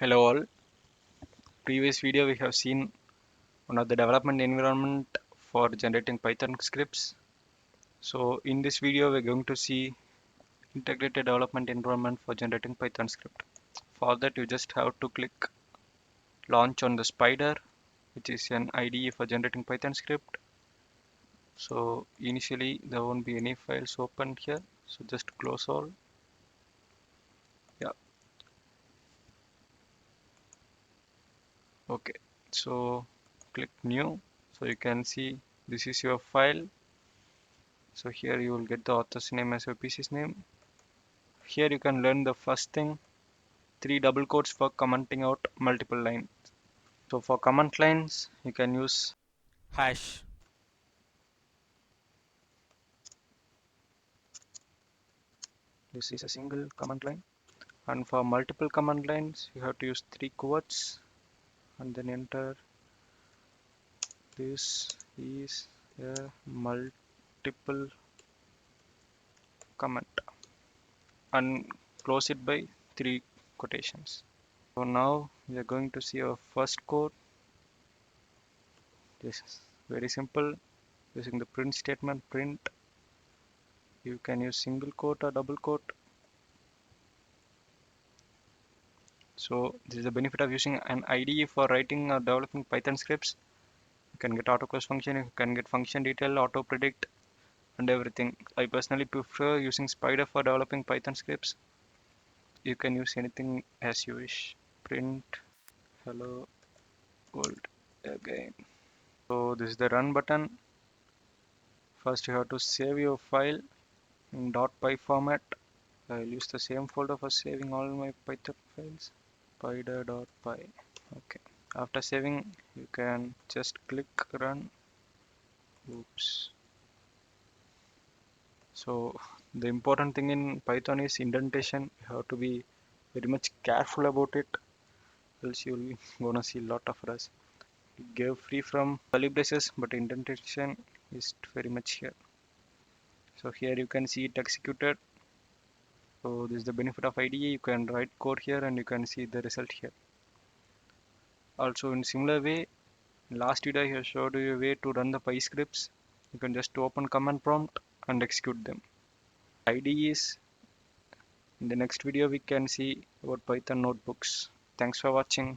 Hello all. Previous video we have seen one of the development environment for generating Python scripts. So in this video we're going to see integrated development environment for generating Python script. For that you just have to click launch on the Spyder, which is an IDE for generating Python script. So initially there won't be any files open here. So just close all. Yeah. Okay. So click new. So you can see this is your file. So here you will get the author's name as your PC's name. Here you can learn the first thing, 3 double quotes for commenting out multiple lines. So for comment lines, you can use hash. this is a single command line. And for multiple command lines, you have to use 3 quotes and then enter this is a multiple comment and close it by 3 quotations. So now we are going to see our first quote. This is very simple. Using the print statement, print, you can use single quote or double quote. So this is the benefit of using an IDE for writing or developing Python scripts. You can get autocross function, you can get function detail, auto predict, and everything. I personally prefer using Spyder for developing Python scripts. You can use anything as you wish. Print hello world again. So this is the run button. First you have to save your file in .py format. I'll use the same folder for saving all my Python files. Spyder.py. Okay. After saving, you can just click run. Oops. So the important thing in Python is indentation. You have to be very much careful about it, else you'll gonna see a lot of errors. It gave free from curly braces, but indentation is very much here. So here you can see it executed. So this is the benefit of IDE. You can write code here and you can see the result here. Also in similar way, last video I have showed you a way to run the Py scripts. You can just open command prompt and execute them. IDE is in the next video we can see about Python notebooks. Thanks for watching.